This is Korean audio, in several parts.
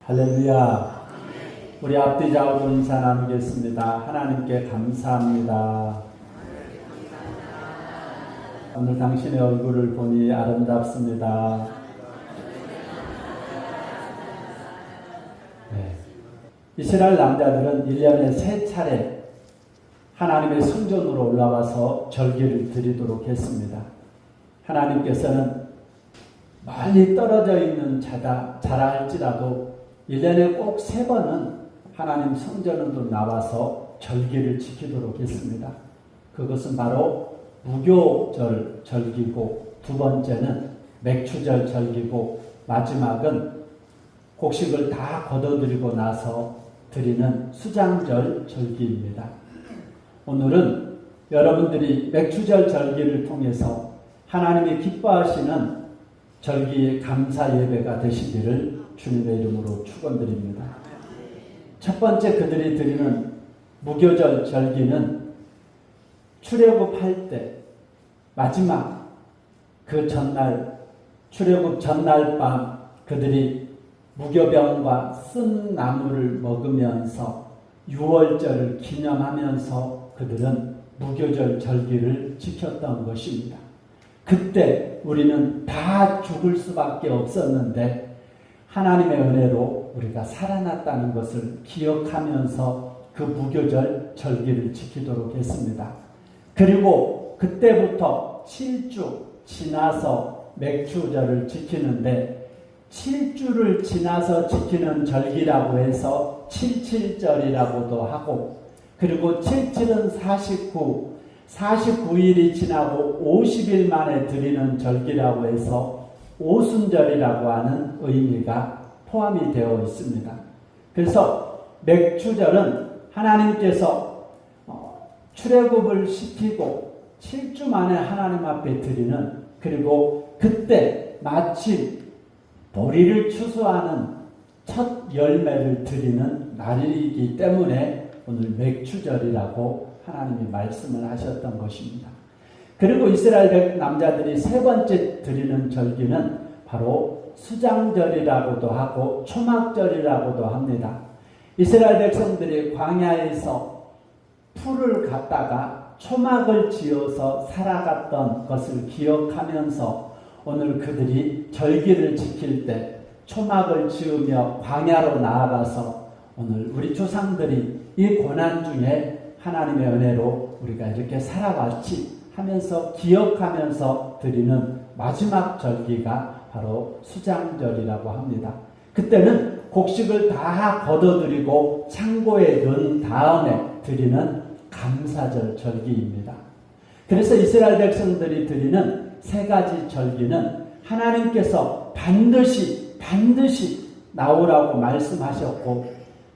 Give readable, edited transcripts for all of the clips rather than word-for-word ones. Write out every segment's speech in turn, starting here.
할렐루야. 우리 앞뒤 좌우로 인사 나누겠습니다. 하나님께 감사합니다. 오늘 당신의 얼굴을 보니 아름답습니다. 네. 이스라엘 남자들은 1년에 3차례 하나님의 성전으로 올라와서 절기를 드리도록 했습니다. 하나님께서는 멀리 떨어져 있는 자라 할지라도 1년에 꼭 3번은 하나님 성전으로 나와서 절기를 지키도록 했습니다. 그것은 바로 무교절 절기고, 두 번째는 맥추절 절기고, 마지막은 곡식을 다 거둬들이고 나서 드리는 수장절 절기입니다. 오늘은 여러분들이 맥추절 절기를 통해서 하나님이 기뻐하시는 절기의 감사 예배가 되시기를 주님의 이름으로 축원드립니다. 첫 번째 그들이 드리는 무교절 절기는 출애굽할 때 마지막 그 전날, 출애굽 전날 밤 그들이 무교병과 쓴 나무를 먹으면서 유월절을 기념하면서 그들은 무교절 절기를 지켰던 것입니다. 그때 우리는 다 죽을 수밖에 없었는데 하나님의 은혜로 우리가 살아났다는 것을 기억하면서 그 무교절 절기를 지키도록 했습니다. 그리고 그때부터 7주 지나서 맥추절을 지키는데, 7주를 지나서 지키는 절기라고 해서 77절이라고도 하고, 그리고 77은 49일이 지나고 50일 만에 드리는 절기라고 해서 오순절이라고 하는 의미가 포함이 되어 있습니다. 그래서 맥추절은 하나님께서 출애굽을 시키고 7주 만에 하나님 앞에 드리는, 그리고 그때 마침 보리를 추수하는 첫 열매를 드리는 날이기 때문에 오늘 맥추절이라고 하나님이 말씀을 하셨던 것입니다. 그리고 이스라엘 남자들이 세 번째 드리는 절기는 바로 수장절이라고도 하고 초막절이라고도 합니다. 이스라엘 백성들이 광야에서 풀을 갖다가 초막을 지어서 살아갔던 것을 기억하면서 오늘 그들이 절기를 지킬 때 초막을 지으며 광야로 나아가서 오늘 우리 조상들이 이 고난 중에 하나님의 은혜로 우리가 이렇게 살아왔지 하면서 기억하면서 드리는 마지막 절기가 바로 수장절이라고 합니다. 그때는 곡식을 다 거둬들이고 창고에 넣은 다음에 드리는 감사절 절기입니다. 그래서 이스라엘 백성들이 드리는 3가지 절기는 하나님께서 반드시 나오라고 말씀하셨고,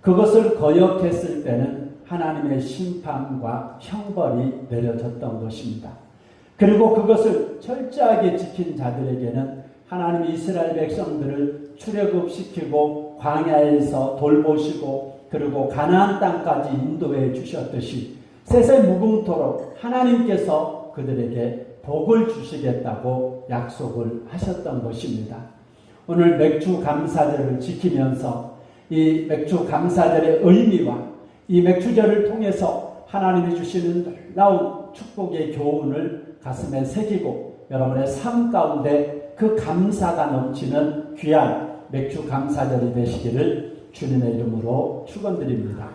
그것을 거역했을 때는 하나님의 심판과 형벌이 내려졌던 것입니다. 그리고 그것을 철저하게 지킨 자들에게는 하나님이 이스라엘 백성들을 출애굽시키고 광야에서 돌보시고 그리고 가나안 땅까지 인도해 주셨듯이 세세무궁토록 하나님께서 그들에게 복을 주시겠다고 약속을 하셨던 것입니다. 오늘 맥주 감사절을 지키면서 이 맥주 감사절의 의미와 이 맥추절을 통해서 하나님이 주시는 놀라운 축복의 교훈을 가슴에 새기고 여러분의 삶 가운데 그 감사가 넘치는 귀한 맥주 감사절이 되시기를 주님의 이름으로 축원드립니다.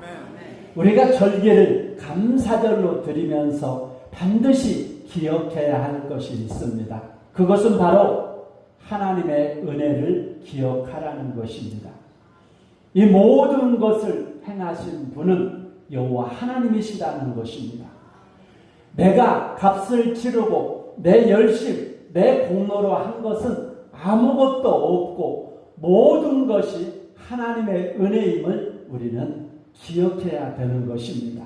우리가 절기를 감사절로 드리면서 반드시 기억해야 할 것이 있습니다. 그것은 바로 하나님의 은혜를 기억하라는 것입니다. 이 모든 것을 행하신 분은 여호와 하나님이시라는 것입니다. 내가 값을 치르고 내 열심, 내 공로로 한 것은 아무것도 없고 모든 것이 하나님의 은혜임을 우리는 기억해야 되는 것입니다.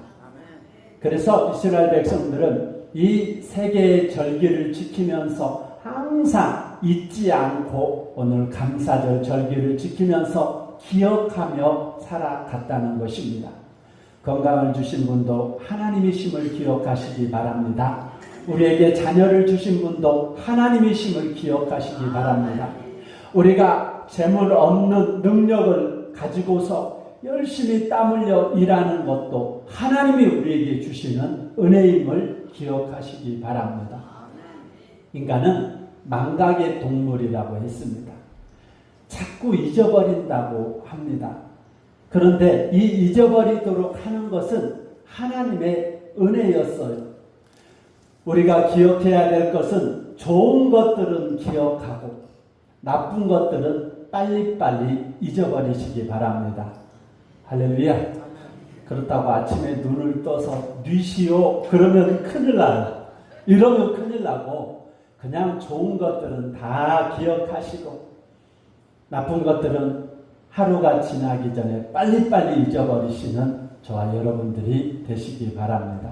그래서 이스라엘 백성들은 이 3개의 절기를 지키면서 항상 잊지 않고 오늘 감사절 절기를 지키면서 기억하며 살아갔다는 것입니다. 건강을 주신 분도 하나님이심을 기억하시기 바랍니다. 우리에게 자녀를 주신 분도 하나님이심을 기억하시기 바랍니다. 우리가 재물 없는 능력을 가지고서 열심히 땀 흘려 일하는 것도 하나님이 우리에게 주시는 은혜임을 기억하시기 바랍니다. 인간은 망각의 동물이라고 했습니다. 자꾸 잊어버린다고 합니다. 그런데 이 잊어버리도록 하는 것은 하나님의 은혜였어요. 우리가 기억해야 될 것은 좋은 것들은 기억하고 나쁜 것들은 빨리빨리 잊어버리시기 바랍니다. 할렐루야. 그렇다고 아침에 눈을 떠서 뉘시오 그러면 큰일 나요. 이러면 큰일 나고 그냥 좋은 것들은 다 기억하시고 나쁜 것들은 하루가 지나기 전에 빨리빨리 잊어버리시는 저와 여러분들이 되시기 바랍니다.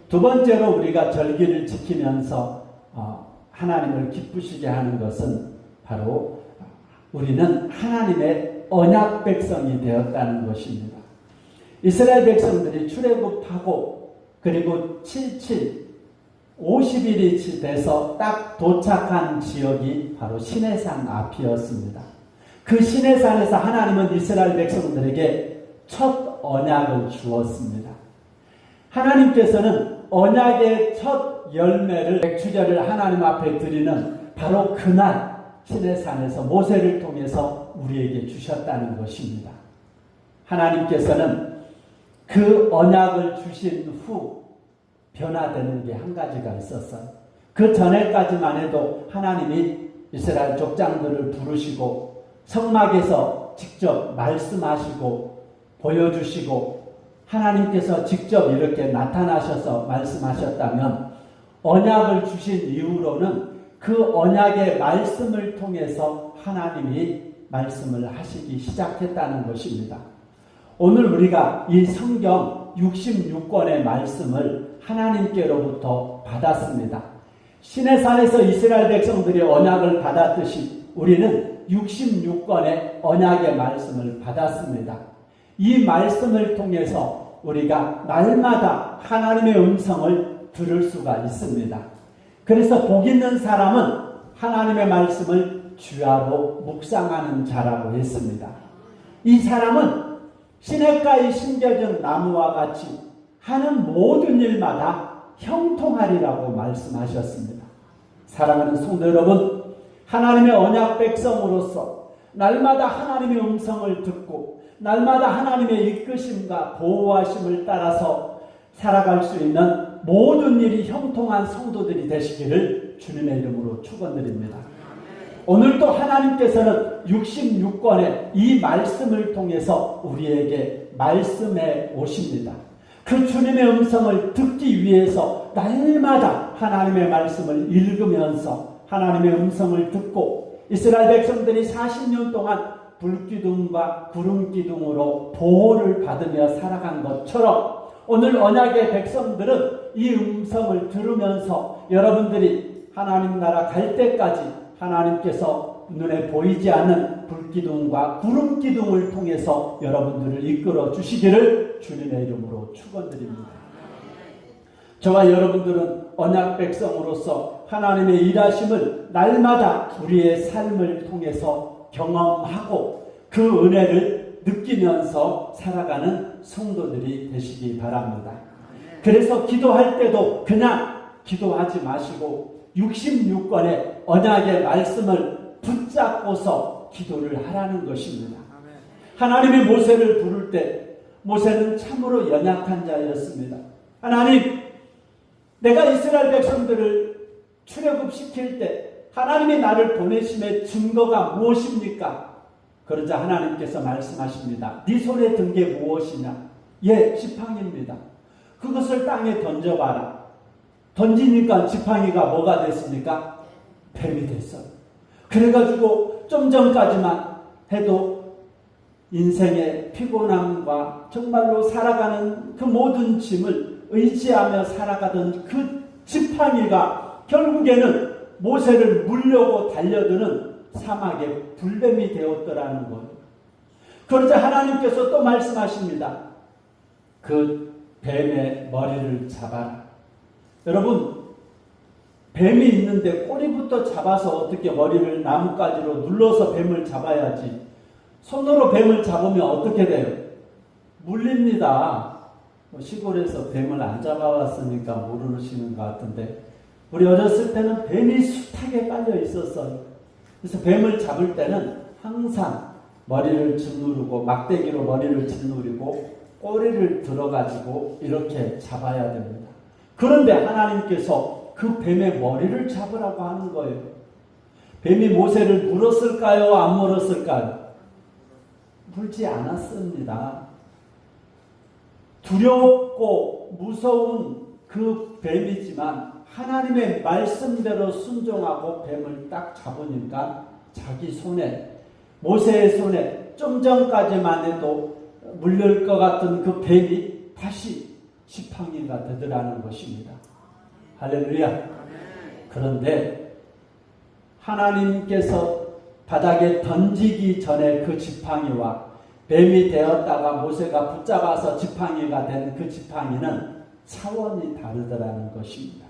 두 번째로 우리가 절기를 지키면서 하나님을 기쁘시게 하는 것은 바로 우리는 하나님의 언약 백성이 되었다는 것입니다. 이스라엘 백성들이 출애굽하고 그리고 50일이 돼서 딱 도착한 지역이 바로 시내산 앞이었습니다. 그 시내산에서 하나님은 이스라엘 백성들에게 첫 언약을 주었습니다. 하나님께서는 언약의 첫 열매를 백추절을 하나님 앞에 드리는 바로 그날 시내산에서 모세를 통해서 우리에게 주셨다는 것입니다. 하나님께서는 그 언약을 주신 후 변화되는 게 한 가지가 있었어요. 그 전에까지만 해도 하나님이 이스라엘 족장들을 부르시고 성막에서 직접 말씀하시고 보여주시고 하나님께서 직접 이렇게 나타나셔서 말씀하셨다면 언약을 주신 이후로는 그 언약의 말씀을 통해서 하나님이 말씀을 하시기 시작했다는 것입니다. 오늘 우리가 이 성경 66권의 말씀을 하나님께로부터 받았습니다. 시내산에서 이스라엘 백성들이 언약을 받았듯이 우리는 66권의 언약의 말씀을 받았습니다. 이 말씀을 통해서 우리가 날마다 하나님의 음성을 들을 수가 있습니다. 그래서 복 있는 사람은 하나님의 말씀을 주야로 묵상하는 자라고 했습니다. 이 사람은 시냇가에 심겨진 나무와 같이 하는 모든 일마다 형통하리라고 말씀하셨습니다. 사랑하는 성도 여러분, 하나님의 언약 백성으로서 날마다 하나님의 음성을 듣고 날마다 하나님의 이끄심과 보호하심을 따라서 살아갈 수 있는 모든 일이 형통한 성도들이 되시기를 주님의 이름으로 축원드립니다. 오늘도 하나님께서는 66권의 이 말씀을 통해서 우리에게 말씀해 오십니다. 그 주님의 음성을 듣기 위해서 날마다 하나님의 말씀을 읽으면서 하나님의 음성을 듣고 이스라엘 백성들이 40년 동안 불기둥과 구름기둥으로 보호를 받으며 살아간 것처럼 오늘 언약의 백성들은 이 음성을 들으면서 여러분들이 하나님 나라 갈 때까지 하나님께서 눈에 보이지 않는 불기둥과 구름기둥을 통해서 여러분들을 이끌어 주시기를 주님의 이름으로 축원드립니다. 저와 여러분들은 언약 백성으로서 하나님의 일하심을 날마다 우리의 삶을 통해서 경험하고 그 은혜를 느끼면서 살아가는 성도들이 되시기 바랍니다. 그래서 기도할 때도 그냥 기도하지 마시고 66권의 언약의 말씀을 붙잡고서 기도를 하라는 것입니다. 하나님이 모세를 부를 때 모세는 참으로 연약한 자였습니다. 하나님, 내가 이스라엘 백성들을 출애굽시킬 때 하나님이 나를 보내심의 증거가 무엇입니까? 그러자 하나님께서 말씀하십니다. 네 손에 든 게 무엇이냐? 예, 지팡이입니다. 그것을 땅에 던져봐라. 던지니까 지팡이가 뭐가 됐습니까? 뱀이 됐어요. 그래가지고 좀 전까지만 해도 인생의 피곤함과 정말로 살아가는 그 모든 짐을 의지하며 살아가던 그 지팡이가 결국에는 모세를 물려고 달려드는 사막의 불뱀이 되었더라는 거예요. 그러자 하나님께서 또 말씀하십니다. 그 뱀의 머리를 잡아라. 여러분, 뱀이 있는데 꼬리부터 잡아서 어떻게 머리를 나뭇가지로 눌러서 뱀을 잡아야지 손으로 뱀을 잡으면 어떻게 돼요? 물립니다. 시골에서 뱀을 안 잡아봤으니까 모르시는 것 같은데 우리 어렸을 때는 뱀이 숱하게 깔려 있었어요. 그래서 뱀을 잡을 때는 항상 머리를 짓누르고 막대기로 머리를 짓누르고 꼬리를 들어가지고 이렇게 잡아야 됩니다. 그런데 하나님께서 그 뱀의 머리를 잡으라고 하는 거예요. 뱀이 모세를 물었을까요? 안 물었을까요? 물지 않았습니다. 두렵고 무서운 그 뱀이지만 하나님의 말씀대로 순종하고 뱀을 딱 잡으니까 자기 손에, 모세의 손에 좀 전까지만 해도 물릴 것 같은 그 뱀이 다시 지팡이가 되더라는 것입니다. 할렐루야. 그런데 하나님께서 바닥에 던지기 전에 그 지팡이와 뱀이 되었다가 모세가 붙잡아서 지팡이가 된 그 지팡이는 차원이 다르더라는 것입니다.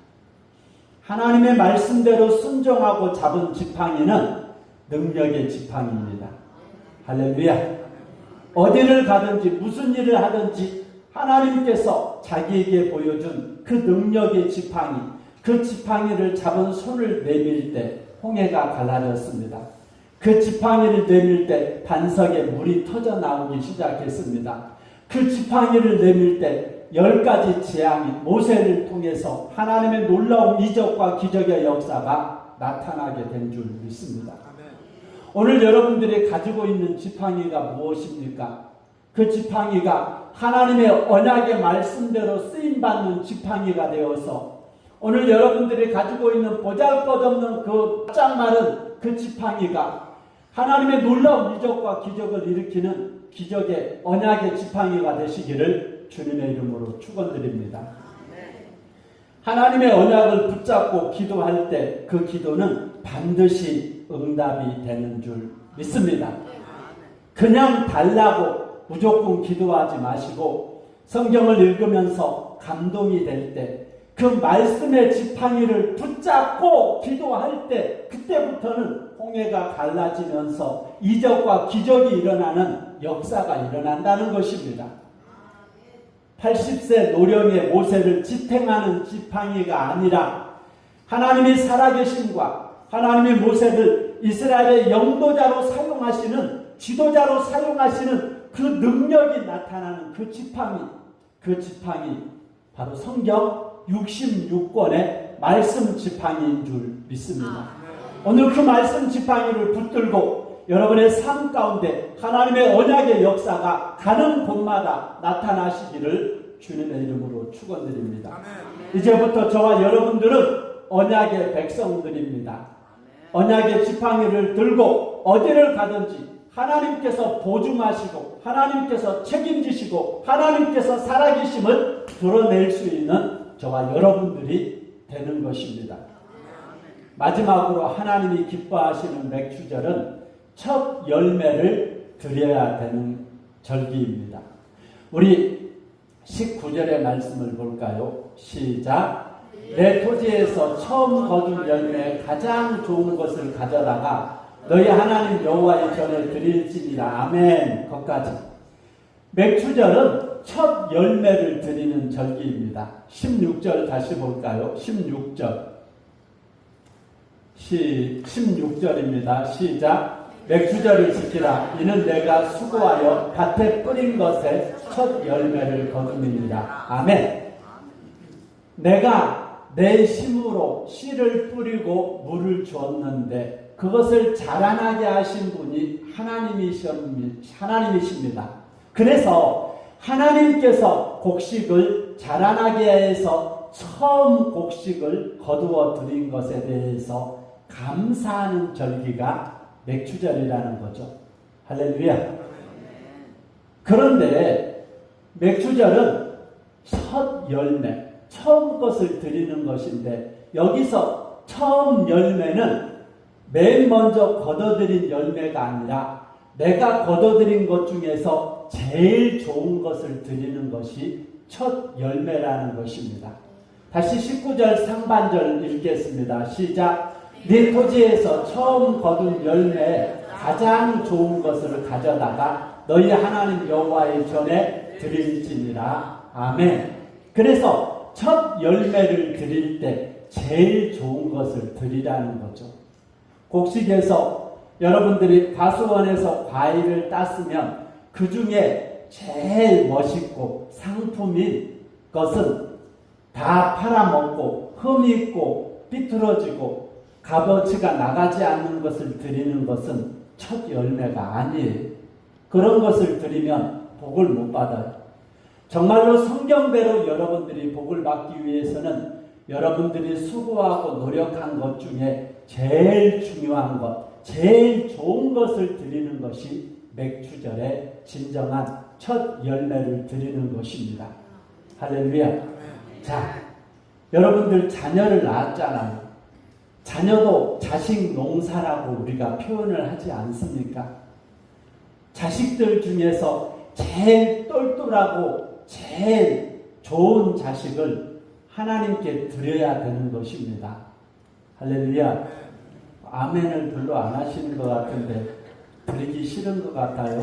하나님의 말씀대로 순종하고 잡은 지팡이는 능력의 지팡이입니다. 할렐루야. 어디를 가든지 무슨 일을 하든지 하나님께서 자기에게 보여준 그 능력의 지팡이, 그 지팡이를 잡은 손을 내밀 때 홍해가 갈라졌습니다. 그 지팡이를 내밀 때 반석에 물이 터져 나오기 시작했습니다. 그 지팡이를 내밀 때 10가지 재앙이 모세를 통해서 하나님의 놀라운 이적과 기적의 역사가 나타나게 된 줄 믿습니다. 오늘 여러분들이 가지고 있는 지팡이가 무엇입니까? 그 지팡이가 하나님의 언약의 말씀대로 쓰임받는 지팡이가 되어서 오늘 여러분들이 가지고 있는 보잘것없는 그 짝마른 그 지팡이가 하나님의 놀라운 이적과 기적을 일으키는 기적의 언약의 지팡이가 되시기를 주님의 이름으로 축원드립니다. 하나님의 언약을 붙잡고 기도할 때 그 기도는 반드시 응답이 되는 줄 믿습니다. 그냥 달라고 무조건 기도하지 마시고 성경을 읽으면서 감동이 될 때 그 말씀의 지팡이를 붙잡고 기도할 때 그때부터는 홍해가 갈라지면서 이적과 기적이 일어나는 역사가 일어난다는 것입니다. 80세 노령의 모세를 지탱하는 지팡이가 아니라 하나님이 살아계심과 하나님의 모세를 이스라엘의 영도자로 사용하시는, 지도자로 사용하시는 그 능력이 나타나는 그 지팡이 바로 성경 66권의 말씀 지팡이인 줄 믿습니다. 오늘 그 말씀 지팡이를 붙들고 여러분의 삶 가운데 하나님의 언약의 역사가 가는 곳마다 나타나시기를 주님의 이름으로 축원드립니다. 이제부터 저와 여러분들은 언약의 백성들입니다. 언약의 지팡이를 들고 어디를 가든지 하나님께서 보증하시고 하나님께서 책임지시고 하나님께서 살아계심을 드러낼 수 있는 저와 여러분들이 되는 것입니다. 마지막으로 하나님이 기뻐하시는 맥추절은 첫 열매를 드려야 되는 절기입니다. 우리 19절의 말씀을 볼까요? 시작. 내 토지에서 처음 거둔 열매 가장 좋은 것을 가져다가 너희 하나님 여호와의 전에 드릴지니라. 아멘. 거기까지. 맥추절은 첫 열매를 드리는 절기입니다. 16절 다시 볼까요? 16절입니다. 시작. 맥추절을 지키라. 이는 내가 수고하여 밭에 뿌린 것에 첫 열매를 거둠이니라. 아멘. 내가 내 힘으로 씨를 뿌리고 물을 주었는데 그것을 자라나게 하신 분이 하나님이십니다. 그래서 하나님께서 곡식을 자라나게 해서 처음 곡식을 거두어 드린 것에 대해서 감사하는 절기가 맥추절이라는 거죠. 할렐루야. 그런데 맥추절은 첫 열매, 처음 것을 드리는 것인데 여기서 처음 열매는 맨 먼저 거둬들인 열매가 아니라 내가 거둬들인 것 중에서 제일 좋은 것을 드리는 것이 첫 열매라는 것입니다. 다시 19절 상반절 읽겠습니다. 시작. 네 토지에서 처음 거둔 열매 가장 좋은 것을 가져다가 너희 하나님 여호와의 전에 드릴지니라. 아멘. 그래서 첫 열매를 드릴 때 제일 좋은 것을 드리라는 거죠. 곡식에서 여러분들이 과수원에서 과일을 땄으면 그 중에 제일 멋있고 상품인 것은 다 팔아먹고 흠이 있고 삐뚤어지고 값어치가 나가지 않는 것을 드리는 것은 첫 열매가 아니에요. 그런 것을 드리면 복을 못 받아요. 정말로 성경대로 여러분들이 복을 받기 위해서는 여러분들이 수고하고 노력한 것 중에 제일 중요한 것, 제일 좋은 것을 드리는 것이 맥추절의 진정한 첫 열매를 드리는 것입니다. 할렐루야. 자, 여러분들 자녀를 낳았잖아요. 자녀도 자식 농사라고 우리가 표현을 하지 않습니까? 자식들 중에서 제일 똘똘하고 제일 좋은 자식을 하나님께 드려야 되는 것입니다. 할렐루야. 아멘을 별로 안 하시는 것 같은데 드리기 싫은 것 같아요.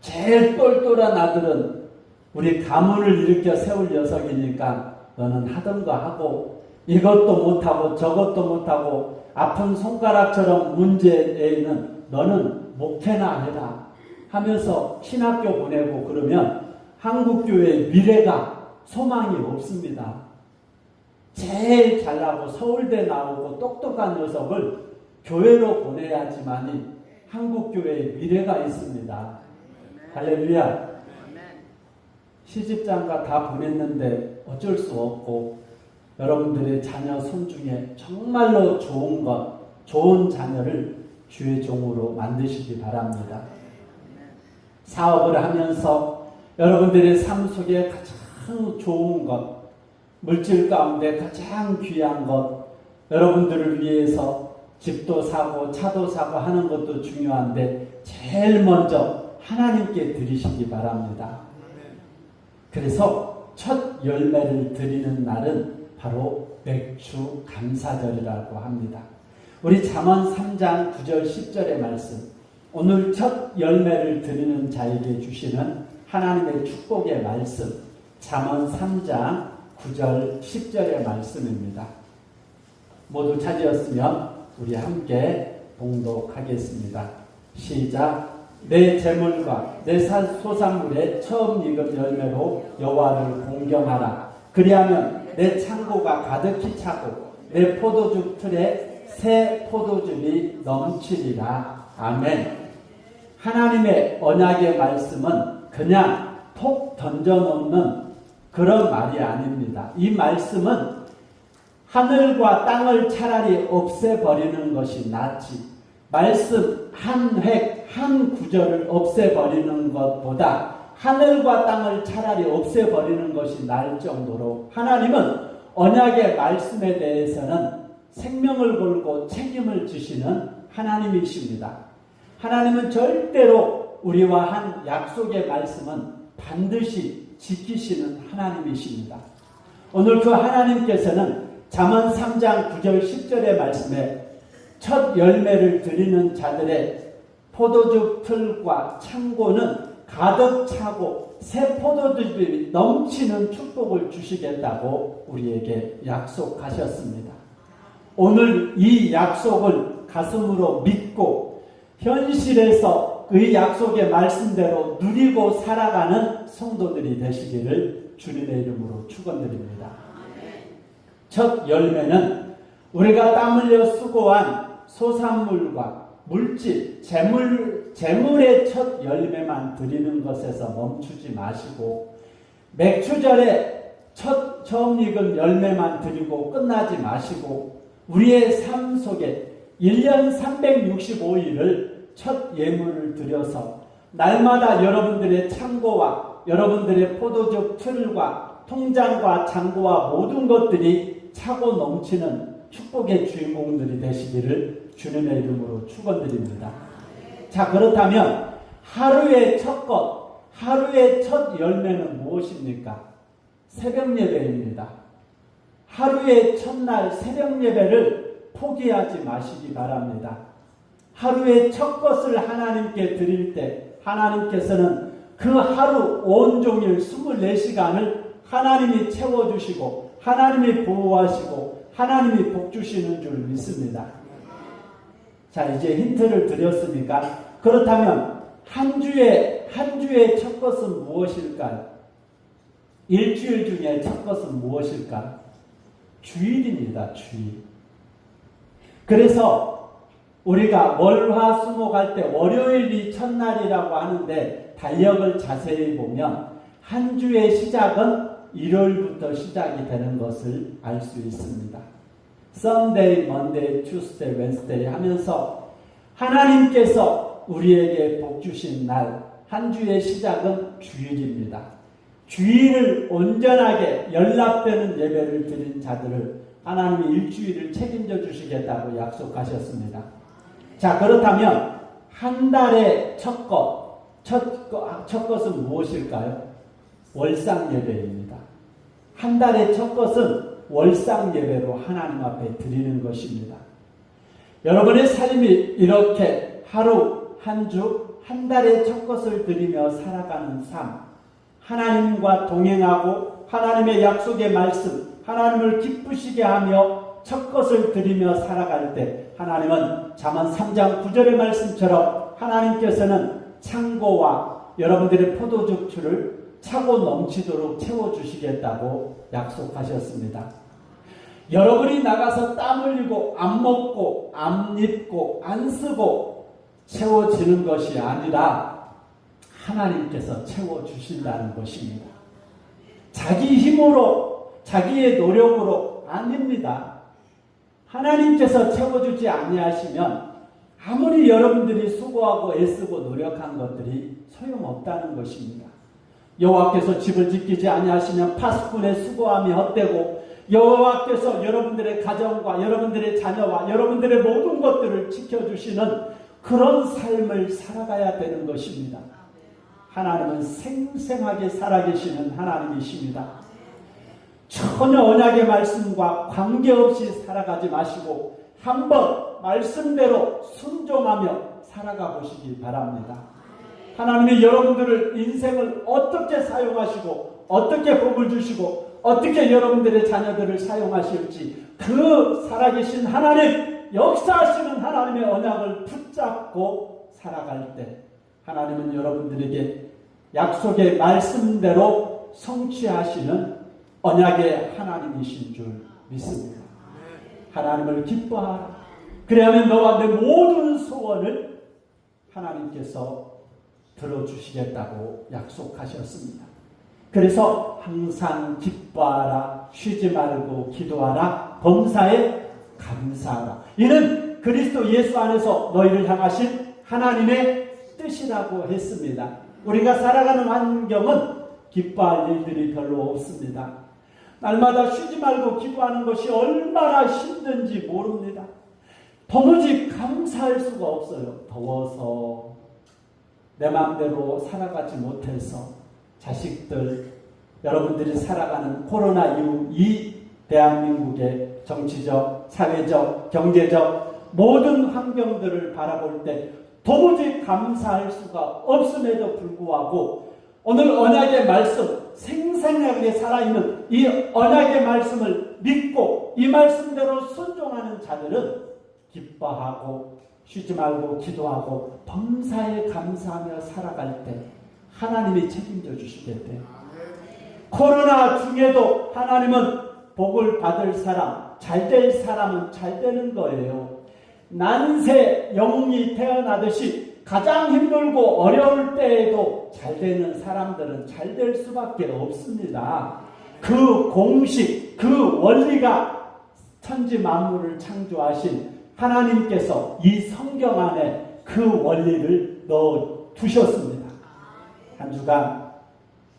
제일 똘똘한 아들은 우리 가문을 일으켜 세울 녀석이니까 너는 하던 거 하고 이것도 못하고 저것도 못하고 아픈 손가락처럼 문제에는 너는 목회나 해라 하면서 신학교 보내고 그러면 한국교회의 미래가 소망이 없습니다. 제일 잘나고 서울대 나오고 똑똑한 녀석을 교회로 보내야지만이 한국교회의 미래가 있습니다. 할렐루야. 시집장가 다 보냈는데 어쩔 수 없고 여러분들의 자녀 손 중에 정말로 좋은 것, 좋은 자녀를 주의 종으로 만드시기 바랍니다. 사업을 하면서 여러분들의 삶 속에 가장 좋은 것, 물질 가운데 가장 귀한 것, 여러분들을 위해서 집도 사고 차도 사고 하는 것도 중요한데 제일 먼저 하나님께 드리시기 바랍니다. 그래서 첫 열매를 드리는 날은 바로 맥주 감사절이라고 합니다. 우리 잠언 3장 9절 10절의 말씀, 오늘 첫 열매를 드리는 자에게 주시는 하나님의 축복의 말씀, 잠언 3장 9절 10절의 말씀입니다. 모두 찾으셨으면 우리 함께 봉독하겠습니다. 시작. 내 재물과 내 소산물의 처음 익은 열매로 여호와를 공경하라. 그리하면 내 창고가 가득히 차고 내 포도주 틀에 새 포도즙이 넘치리라. 아멘. 하나님의 언약의 말씀은 그냥 톡 던져놓는 그런 말이 아닙니다. 이 말씀은 하늘과 땅을 차라리 없애버리는 것이 낫지, 말씀 한 획, 한 구절을 없애버리는 것보다 하늘과 땅을 차라리 없애버리는 것이 나을 정도로 하나님은 언약의 말씀에 대해서는 생명을 걸고 책임을 지시는 하나님이십니다. 하나님은 절대로 우리와 한 약속의 말씀은 반드시 지키시는 하나님이십니다. 오늘 그 하나님께서는 잠언 3장 9절 10절의 말씀에 첫 열매를 드리는 자들의 포도주 틀과 창고는 가득 차고 새 포도즙이 넘치는 축복을 주시겠다고 우리에게 약속하셨습니다. 오늘 이 약속을 가슴으로 믿고 현실에서 그 약속의 말씀대로 누리고 살아가는 성도들이 되시기를 주님의 이름으로 축원드립니다. 첫 열매는 우리가 땀 흘려 수고한 소산물과 물질, 재물의 첫 열매만 드리는 것에서 멈추지 마시고 맥추절에 처음 익은 열매만 드리고 끝나지 마시고 우리의 삶 속에 1년 365일을 첫 예물을 드려서 날마다 여러분들의 창고와 여러분들의 포도주 틀과 통장과 잔고와 모든 것들이 차고 넘치는 축복의 주인공들이 되시기를 주님의 이름으로 축원드립니다. 자, 그렇다면 하루의 첫 것, 하루의 첫 열매는 무엇입니까? 새벽 예배입니다. 하루의 첫날 새벽 예배를 포기하지 마시기 바랍니다. 하루의 첫 것을 하나님께 드릴 때 하나님께서는 그 하루 온종일 24시간을 하나님이 채워주시고 하나님이 보호하시고 하나님이 복주시는 줄 믿습니다. 자, 이제 힌트를 드렸으니까 그렇다면 한 주의 첫 것은 무엇일까요? 일주일 중에 첫 것은 무엇일까요? 주일입니다. 주일. 그래서 우리가 월화수목 할 때 월요일이 첫날이라고 하는데 달력을 자세히 보면 한 주의 시작은 일요일부터 시작이 되는 것을 알 수 있습니다. Sunday, Monday, Tuesday, Wednesday 하면서 하나님께서 우리에게 복 주신 날, 한 주의 시작은 주일입니다. 주일을 온전하게 연락되는 예배를 드린 자들을 하나님이 일주일을 책임져 주시겠다고 약속하셨습니다. 자, 그렇다면 한 달의 첫 것은 무엇일까요? 월상 예배입니다. 한 달의 첫 것은 월상 예배로 하나님 앞에 드리는 것입니다. 여러분의 삶이 이렇게 하루, 한 주, 한 달의 첫 것을 드리며 살아가는 삶, 하나님과 동행하고 하나님의 약속의 말씀, 하나님을 기쁘시게 하며 첫 것을 드리며 살아갈 때 하나님은 잠언 3장 9절의 말씀처럼 하나님께서는 창고와 여러분들의 포도주를 차고 넘치도록 채워주시겠다고 약속하셨습니다. 여러분이 나가서 땀 흘리고 안 먹고 안 입고 안 쓰고 채워지는 것이 아니라 하나님께서 채워주신다는 것입니다. 자기 힘으로 자기의 노력으로 아닙니다. 하나님께서 채워주지 아니하시면 아무리 여러분들이 수고하고 애쓰고 노력한 것들이 소용없다는 것입니다. 여호와께서 집을 지키지 아니하시면 파수꾼의 수고함이 헛되고 여호와께서 여러분들의 가정과 여러분들의 자녀와 여러분들의 모든 것들을 지켜주시는 그런 삶을 살아가야 되는 것입니다. 하나님은 생생하게 살아계시는 하나님이십니다. 전혀 언약의 말씀과 관계없이 살아가지 마시고 한번 말씀대로 순종하며 살아가 보시기 바랍니다. 하나님이 여러분들을 인생을 어떻게 사용하시고 어떻게 복을 주시고 어떻게 여러분들의 자녀들을 사용하실지 그 살아계신 하나님, 역사하시는 하나님의 언약을 붙잡고 살아갈 때 하나님은 여러분들에게 약속의 말씀대로 성취하시는 언약의 하나님이신 줄 믿습니다. 하나님을 기뻐하라. 그래야만 너와 내 모든 소원을 하나님께서 들어주시겠다고 약속하셨습니다. 그래서 항상 기뻐하라, 쉬지 말고 기도하라, 범사에 감사하라. 이는 그리스도 예수 안에서 너희를 향하신 하나님의 뜻이라고 했습니다. 우리가 살아가는 환경은 기뻐할 일들이 별로 없습니다. 날마다 쉬지 말고 기도하는 것이 얼마나 힘든지 모릅니다. 도무지 감사할 수가 없어요. 더워서 내 마음대로 살아가지 못해서 자식들, 여러분들이 살아가는 코로나 이후 이 대한민국의 정치적, 사회적, 경제적 모든 환경들을 바라볼 때 도무지 감사할 수가 없음에도 불구하고 오늘 언약의 말씀, 생생하게 살아있는 이 언약의 말씀을 믿고 이 말씀대로 순종하는 자들은 기뻐하고 쉬지 말고 기도하고 범사에 감사하며 살아갈 때 하나님이 책임져 주시겠대요. 코로나 중에도 하나님은 복을 받을 사람, 잘될 사람은 잘 되는 거예요. 난세 영웅이 태어나듯이 가장 힘들고 어려울 때에도 잘 되는 사람들은 잘 될 수밖에 없습니다. 그 공식, 그 원리가 천지 만물을 창조하신 하나님께서 이 성경 안에 그 원리를 넣어 두셨습니다. 한 주간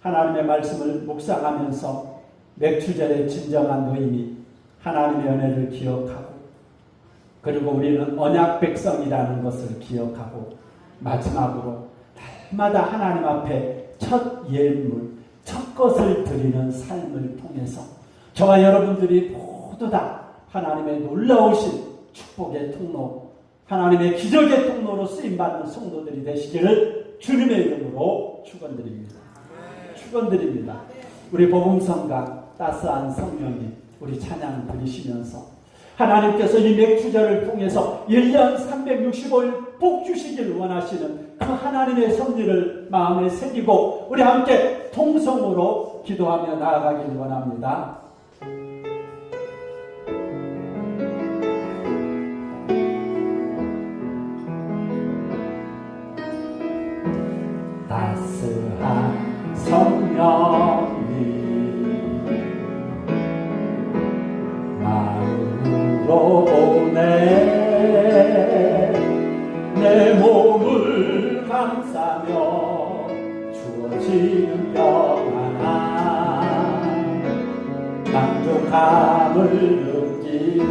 하나님의 말씀을 묵상하면서 맥추절의 진정한 노임이 하나님의 은혜를 기억하고 그리고 우리는 언약 백성이라는 것을 기억하고 마지막으로 날마다 하나님 앞에 첫 예물, 첫 것을 드리는 삶을 통해서 저와 여러분들이 모두 다 하나님의 놀라우신 축복의 통로, 하나님의 기적의 통로로 쓰임받는 성도들이 되시기를 주님의 이름으로 축원드립니다. 축원드립니다. 우리 복음성가 따스한 성령님 우리 찬양 드리시면서 하나님께서 이 맥주절을 통해서 1년 365일 복 주시길 원하시는 그 하나님의 섭리를 마음에 새기고 우리 함께 통성으로 기도하며 나아가길 원합니다. 따스한 성령님 마음으로 오네 내 몸을 감싸며 주어지는 평안함 만족함을 느끼네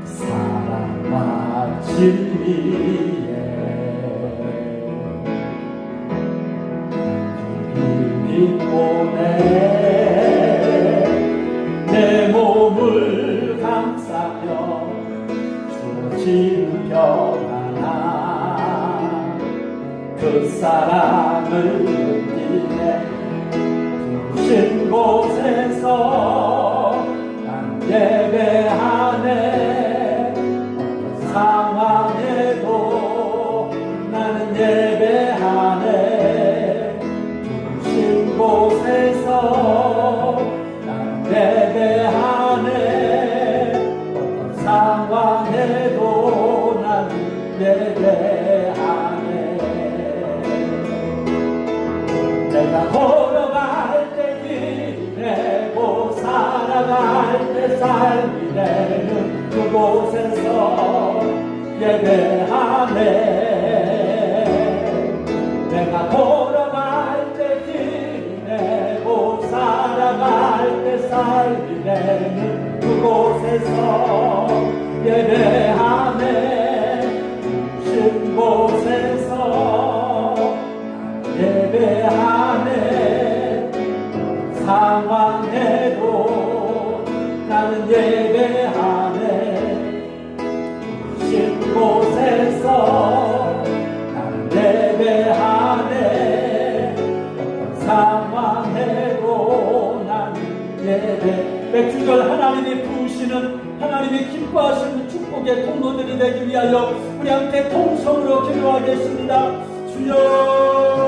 사랑과 진리에 빛보네 내 몸을 감싸며 주어진 평안함 그 사랑을 느끼네 부신 곳에서 난 예배하네 어떤 상황에도 나는 예배하네 부신 곳에서 난 예배하네 어떤 상황에도 나는 예배하네 내가 걸어갈 때 길에 고 살아갈 때 삶이 되는 그곳에서 예배하네 내가 걸어갈 때 길에 고 살아갈 때 삶이 되는 그곳에서 예배하네 신 곳에서 예배하네 상황에도 나는 예배하네 신 곳에서 나는 예배하네 어떤 상황에도 나는 예배 맥주절 하나님이 부으시는 하나님이 기뻐하시는 축복의 통로들이 되기 위하여 우리 함께 통성으로 기도하겠습니다. 주여